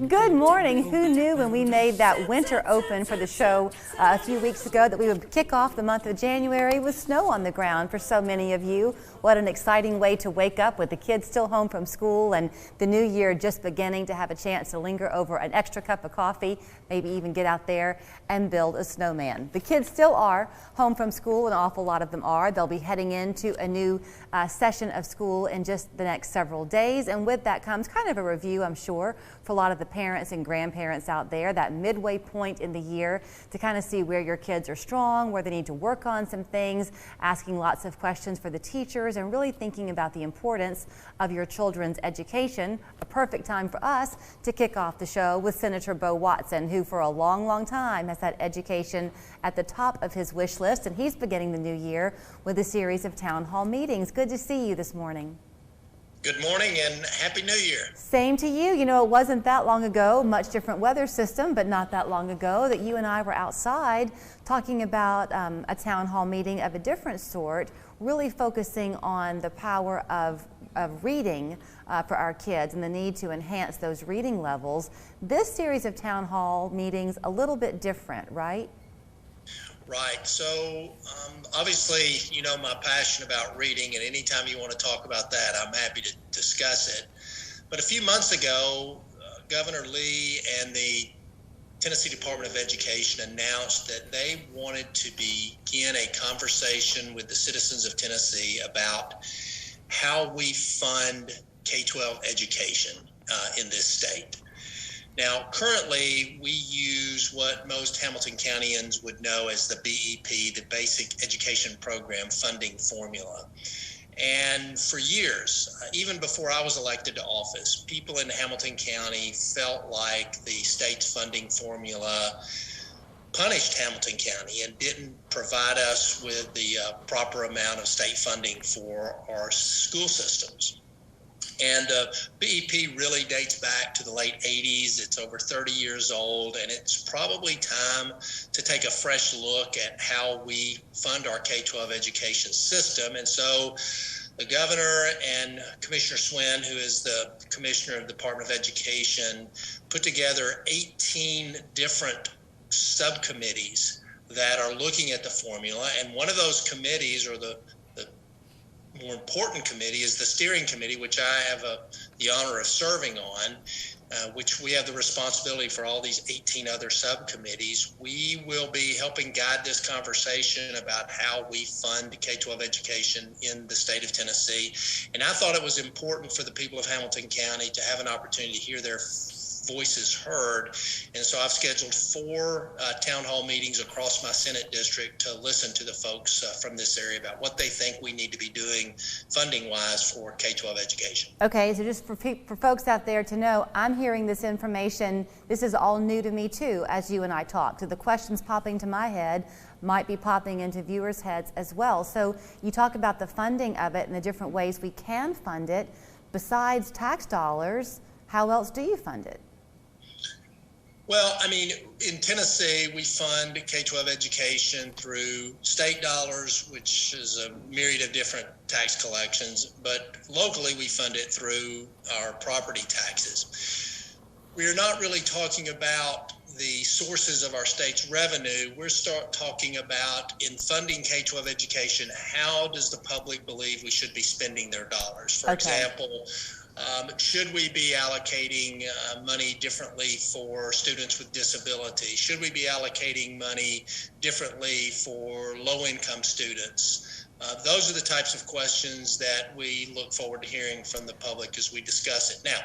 Good morning. Who knew when we made that winter open for the show a few weeks ago that we would kick off the month of January with snow on the ground for so many of you? What an exciting way to wake up with the kids still home from school and the new year just beginning to have a chance to linger over an extra cup of coffee, maybe even get out there and build a snowman. The kids still are home from school, an awful lot of them are. They'll be heading into a new session of school in just the next several days, and with that comes kind of a review, I'm sure, for a lot of the parents and grandparents out there, that midway point in the year to kind of see where your kids are strong, where they need to work on some things, asking lots of questions for the teachers, and really thinking about the importance of your children's education. A perfect time for us to kick off the show with Senator Bo Watson, who for a long, long time has had education at the top of his wish list, and he's beginning the new year with a series of town hall meetings. Good to see you this morning. Good morning and Happy New Year. Same to you. You know, it wasn't that long ago, much different weather system, but not that long ago, that you and I were outside talking about a town hall meeting of a different sort, really focusing on the power of reading for our kids and the need to enhance those reading levels. This series of town hall meetings, a little bit different, right? Right. So obviously, you know my passion about reading, and anytime you want to talk about that, I'm happy to discuss it. But a few months ago, Governor Lee and the Tennessee Department of Education announced that they wanted to begin a conversation with the citizens of Tennessee about how we fund K-12 education in this state. Now, currently, we use what most Hamilton Countyans would know as the BEP, the Basic Education Program Funding Formula. And for years, even before I was elected to office, people in Hamilton County felt like the state's funding formula punished Hamilton County and didn't provide us with the proper amount of state funding for our school systems. And BEP really dates back to the late 80s. It's over 30 years old, and it's probably time to take a fresh look at how we fund our K-12 education system. And so the governor and Commissioner Swin, who is the commissioner of the Department of Education, put together 18 different subcommittees that are looking at the formula. And one of those committees, or the more important committee, is the steering committee, which I have the honor of serving on, which we have the responsibility for all these 18 other subcommittees. We will be helping guide this conversation about how we fund K-12 education in the state of Tennessee. And I thought it was important for the people of Hamilton County to have an opportunity to hear their voices heard. And so I've scheduled 4 town hall meetings across my Senate district to listen to the folks from this area about what they think we need to be doing funding-wise for K-12 education. Okay, so just for folks out there to know, I'm hearing this information. This is all new to me too, as you and I talk. So the questions popping to my head might be popping into viewers' heads as well. So you talk about the funding of it and the different ways we can fund it. Besides tax dollars, how else do you fund it? Well, I mean, in Tennessee, we fund K-12 education through state dollars, which is a myriad of different tax collections, but locally we fund it through our property taxes. We're not really talking about the sources of our state's revenue. We're talking about, in funding K-12 education, how does the public believe we should be spending their dollars? For example, should we be allocating money differently for students with disability? Should we be allocating money differently for low-income students? Those are the types of questions that we look forward to hearing from the public as we discuss it. Now,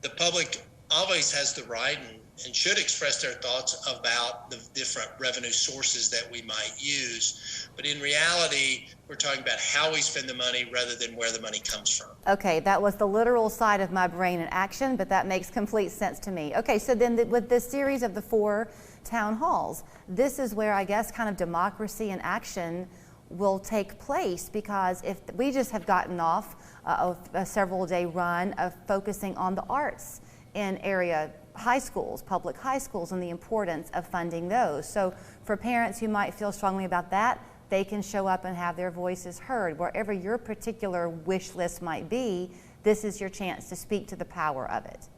the public always has the right and should express their thoughts about the different revenue sources that we might use. But in reality, we're talking about how we spend the money rather than where the money comes from. Okay, that was the literal side of my brain in action, but that makes complete sense to me. Okay, so then with this series of the 4 town halls, this is where I guess kind of democracy in action will take place, because if we just have gotten off a several-day run of focusing on the arts in area high schools, public high schools, and the importance of funding those. So for parents who might feel strongly about that, they can show up and have their voices heard. Wherever your particular wish list might be, this is your chance to speak to the power of it.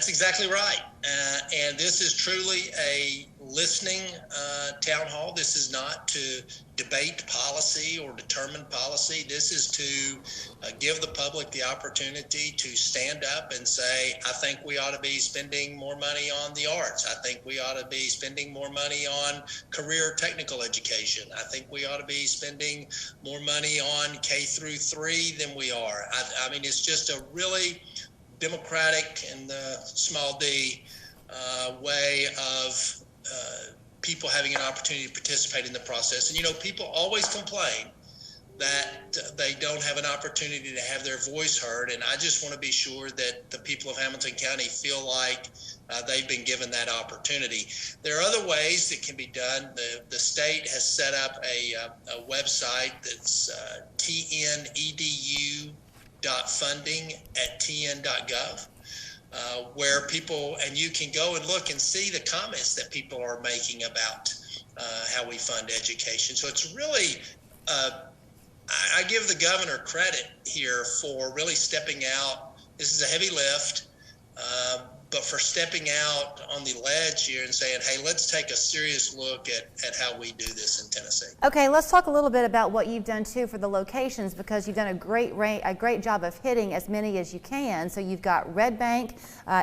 That's exactly right. And this is truly a listening town hall. This is not to debate policy or determine policy. This is to give the public the opportunity to stand up and say, I think we ought to be spending more money on the arts. I think we ought to be spending more money on career technical education. I think we ought to be spending more money on K through 3 than we are. I mean, it's just a really democratic and the small d way of people having an opportunity to participate in the process. And, people always complain that they don't have an opportunity to have their voice heard. And I just want to be sure that the people of Hamilton County feel like they've been given that opportunity. There are other ways that can be done. The state has set up a website that's tnedu.funding@tn.gov, where people and you can go and look and see the comments that people are making about how we fund education. So it's really, I give the governor credit here for really stepping out. This is a heavy lift, but for stepping out on the ledge here and saying, hey, let's take a serious look at how we do this in Tennessee. Okay, let's talk a little bit about what you've done too for the locations, because you've done a great job of hitting as many as you can. So you've got Red Bank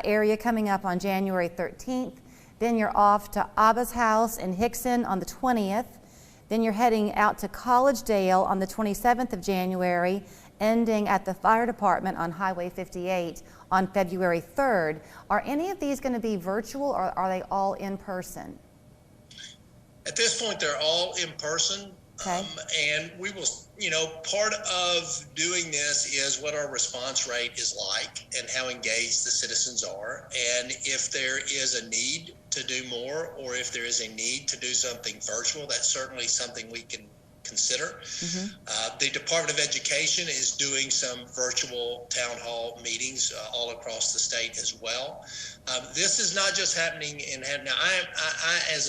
area coming up on January 13th. Then you're off to Abba's house in Hickson on the 20th. Then you're heading out to College Dale on the 27th of January, ending at the fire department on Highway 58 on February 3rd. Are any of these going to be virtual, or are they all in person? At this point, they're all in person. Okay. And we will, part of doing this is what our response rate is like and how engaged the citizens are. And if there is a need to do more, or if there is a need to do something virtual, that's certainly something we can consider. Mm-hmm. The Department of Education is doing some virtual town hall meetings all across the state as well. This is not just happening in now. I as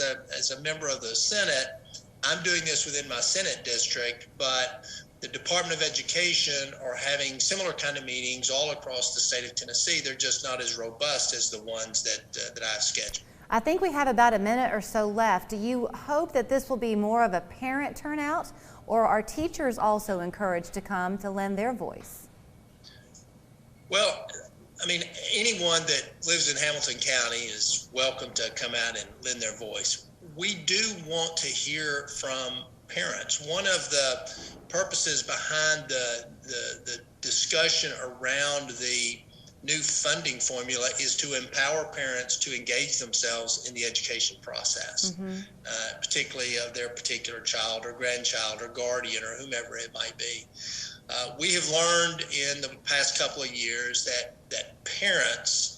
a member of the Senate, I'm doing this within my Senate district, but the Department of Education are having similar kind of meetings all across the state of Tennessee. They're just not as robust as the ones that I've scheduled. I think we have about a minute or so left. Do you hope that this will be more of a parent turnout, or are teachers also encouraged to come to lend their voice? Well, I mean, anyone that lives in Hamilton County is welcome to come out and lend their voice. We do want to hear from parents. One of the purposes behind the discussion around the new funding formula is to empower parents to engage themselves in the education process, mm-hmm. Particularly of their particular child or grandchild or guardian or whomever it might be. We have learned in the past couple of years that parents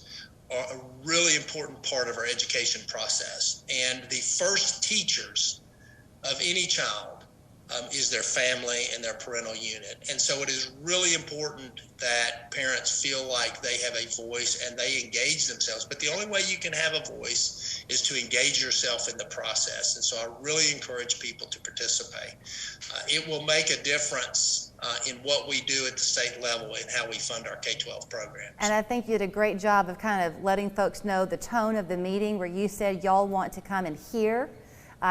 are a really important part of our education process. And the first teachers of any child is their family and their parental unit. And so it is really important that parents feel like they have a voice and they engage themselves. But the only way you can have a voice is to engage yourself in the process. And so I really encourage people to participate. It will make a difference in what we do at the state level and how we fund our K-12 programs. And I think you did a great job of kind of letting folks know the tone of the meeting where you said y'all want to come and hear.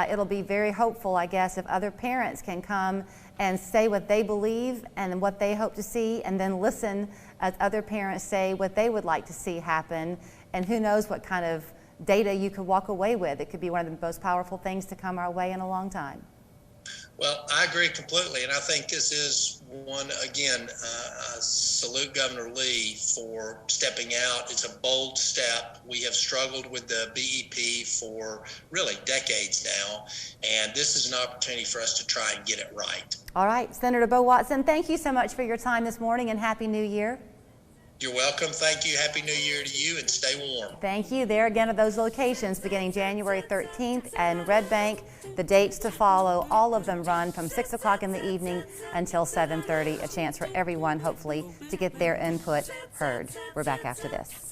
It'll be very hopeful, I guess, if other parents can come and say what they believe and what they hope to see, and then listen as other parents say what they would like to see happen. And who knows what kind of data you could walk away with. It could be one of the most powerful things to come our way in a long time. Well, I agree completely, and I think this is one, again, I salute Governor Lee for stepping out. It's a bold step. We have struggled with the BEP for really decades now, and this is an opportunity for us to try and get it right. All right, Senator Bo Watson, thank you so much for your time this morning, and Happy New Year. You're welcome. Thank you. Happy New Year to you, and stay warm. Thank you. There again are those locations beginning January 13th and Red Bank. The dates to follow, all of them run from 6 o'clock in the evening until 7:30. A chance for everyone, hopefully, to get their input heard. We're back after this.